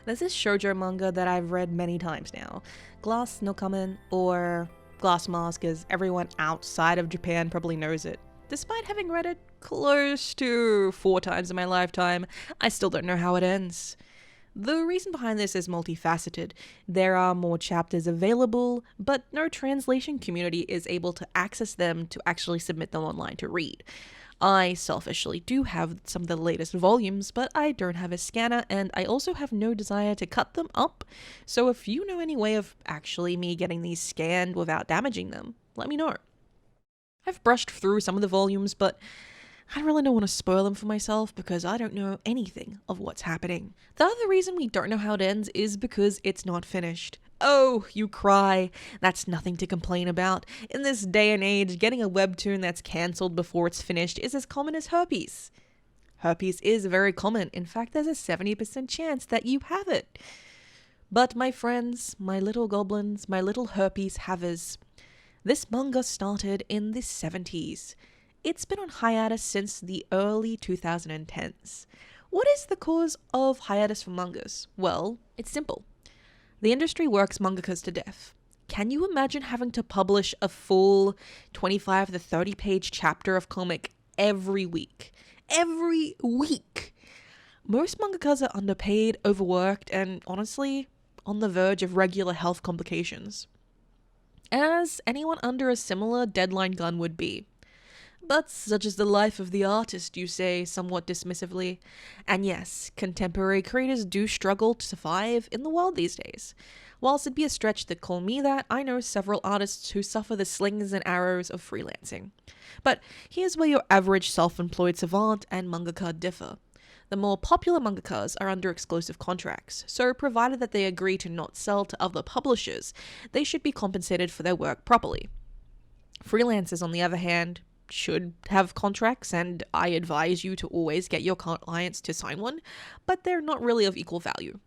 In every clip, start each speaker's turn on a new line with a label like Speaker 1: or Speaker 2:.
Speaker 1: There's this shoujo manga that I've read many times now, Glass no Kamen, or Glass Mask, as everyone outside of Japan probably knows it. Despite having read it close to 4 times in my lifetime, I still don't know how it ends. The reason behind this is multifaceted. There are more chapters available, but no translation community is able to access them to actually submit them online to read. I selfishly do have some of the latest volumes, but I don't have a scanner, and I also have no desire to cut them up, so if you know any way of actually me getting these scanned without damaging them, let me know. I've brushed through some of the volumes, but I really don't want to spoil them for myself because I don't know anything of what's happening. The other reason we don't know how it ends is because it's not finished. Oh, you cry. That's nothing to complain about. In this day and age, getting a webtoon that's cancelled before it's finished is as common as herpes. Herpes is very common. In fact, there's a 70% chance that you have it. But my friends, my little goblins, my little herpes havers, this manga started in the 70s. It's been on hiatus since the early 2010s. What is the cause of hiatus for mangas? Well, it's simple. The industry works mangakas to death. Can you imagine having to publish a full 25 to 30 page chapter of comic every week? Every week! Most mangakas are underpaid, overworked, and honestly, on the verge of regular health complications. As anyone under a similar deadline gun would be. But such is the life of the artist, you say somewhat dismissively. And yes, contemporary creators do struggle to survive in the world these days. Whilst it'd be a stretch to call me that, I know several artists who suffer the slings and arrows of freelancing. But here's where your average self-employed savant and mangaka differ. The more popular mangakas are under exclusive contracts, so provided that they agree to not sell to other publishers, they should be compensated for their work properly. Freelancers, on the other hand, should have contracts, and I advise you to always get your clients to sign one, but they're not really of equal value.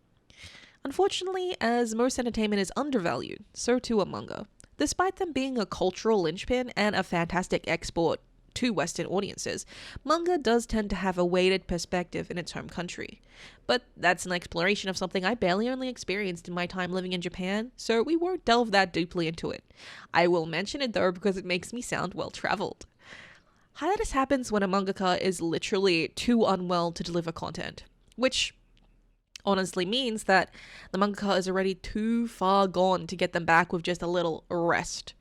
Speaker 1: Unfortunately, as most entertainment is undervalued, so too are manga. Despite them being a cultural linchpin and a fantastic export to Western audiences, manga does tend to have a weighted perspective in its home country. But that's an exploration of something I barely only experienced in my time living in Japan, so we won't delve that deeply into it. I will mention it though because it makes me sound well-traveled. Hiatus happens when a mangaka is literally too unwell to deliver content, which honestly means that the mangaka is already too far gone to get them back with just a little rest.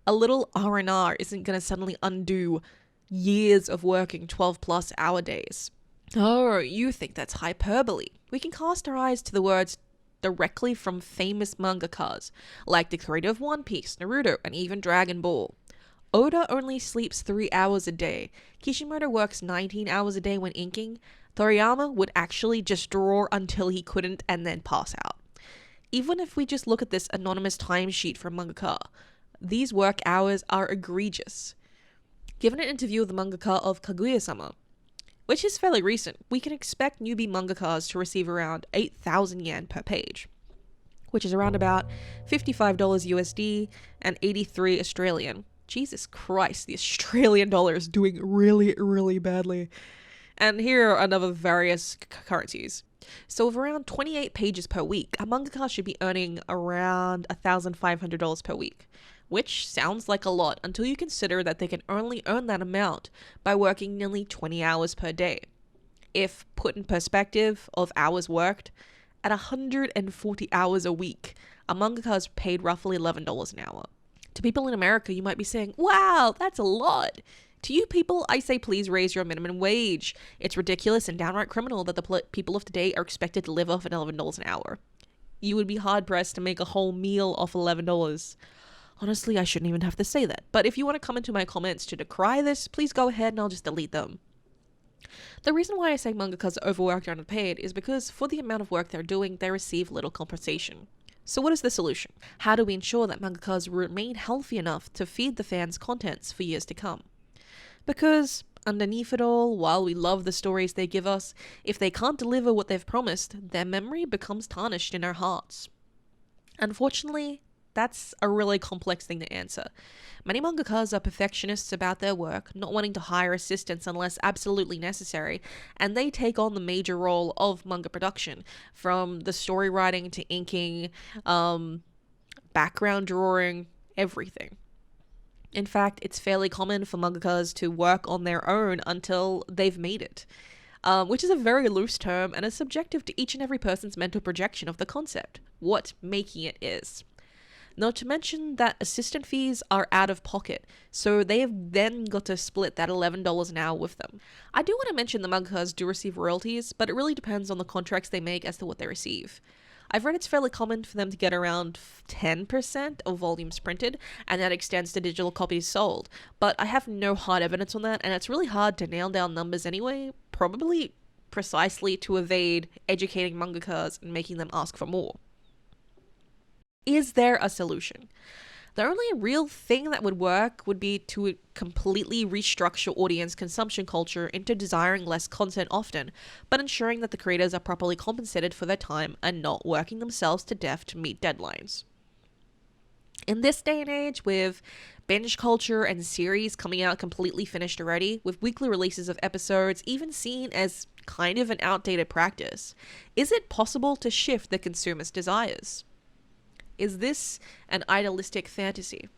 Speaker 1: A little R&R isn't going to suddenly undo years of working 12+ hour days. Oh, you think that's hyperbole. We can cast our eyes to the words directly from famous mangakas, like the creator of One Piece, Naruto, and even Dragon Ball. Oda only sleeps 3 hours a day. Kishimoto works 19 hours a day when inking. Toriyama would actually just draw until he couldn't and then pass out. Even if we just look at this anonymous timesheet from mangaka, these work hours are egregious. Given an interview with the mangaka of Kaguya-sama, which is fairly recent, we can expect newbie mangakas to receive around 8,000 yen per page, which is around about $55 USD and 83 Australian. Jesus Christ, the Australian dollar is doing really, really badly. And here are another various currencies. So with around 28 pages per week, a mangaka should be earning around $1,500 per week, which sounds like a lot until you consider that they can only earn that amount by working nearly 20 hours per day. If put in perspective of hours worked, at 140 hours a week, a mangaka is paid roughly $11 an hour. To people in America, you might be saying, wow, that's a lot. To you people, I say please raise your minimum wage. It's ridiculous and downright criminal that the people of today are expected to live off at $11 an hour. You would be hard-pressed to make a whole meal off $11. Honestly, I shouldn't even have to say that. But if you want to come into my comments to decry this, please go ahead and I'll just delete them. The reason why I say mangakas are overworked or underpaid is because for the amount of work they're doing, they receive little compensation. So what is the solution? How do we ensure that mangakas remain healthy enough to feed the fans contents for years to come? Because underneath it all, while we love the stories they give us, if they can't deliver what they've promised, their memory becomes tarnished in our hearts. Unfortunately, that's a really complex thing to answer. Many mangakas are perfectionists about their work, not wanting to hire assistants unless absolutely necessary, and they take on the major role of manga production, from the story writing to inking, background drawing, everything. In fact, it's fairly common for mangakas to work on their own until they've made it, which is a very loose term and is subjective to each and every person's mental projection of the concept, what making it is. Not to mention that assistant fees are out of pocket, so they have then got to split that $11 an hour with them. I do want to mention the mangakas do receive royalties, but it really depends on the contracts they make as to what they receive. I've read it's fairly common for them to get around 10% of volumes printed, and that extends to digital copies sold, but I have no hard evidence on that, and it's really hard to nail down numbers anyway, probably precisely to evade educating mangakas and making them ask for more. Is there a solution? The only real thing that would work would be to completely restructure audience consumption culture into desiring less content often, but ensuring that the creators are properly compensated for their time and not working themselves to death to meet deadlines. In this day and age, with binge culture and series coming out completely finished already, with weekly releases of episodes even seen as kind of an outdated practice, is it possible to shift the consumer's desires? Is this an idealistic fantasy?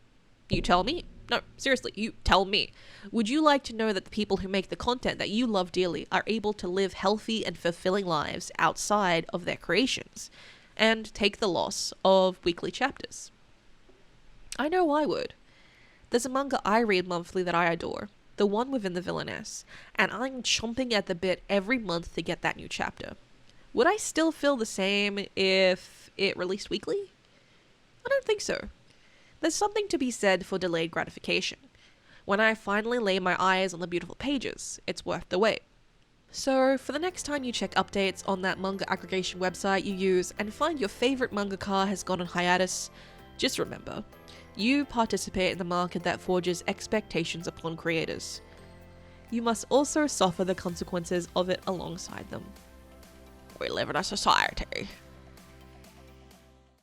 Speaker 1: You tell me. No, seriously, you tell me. Would you like to know that the people who make the content that you love dearly are able to live healthy and fulfilling lives outside of their creations, and take the loss of weekly chapters? I know I would. There's a manga I read monthly that I adore, the one within the villainess, and I'm chomping at the bit every month to get that new chapter. Would I still feel the same if it released weekly? I don't think so. There's something to be said for delayed gratification. When I finally lay my eyes on the beautiful pages, it's worth the wait. So, for the next time you check updates on that manga aggregation website you use and find your favorite mangaka has gone on hiatus, just remember, you participate in the market that forges expectations upon creators. You must also suffer the consequences of it alongside them. We live in a society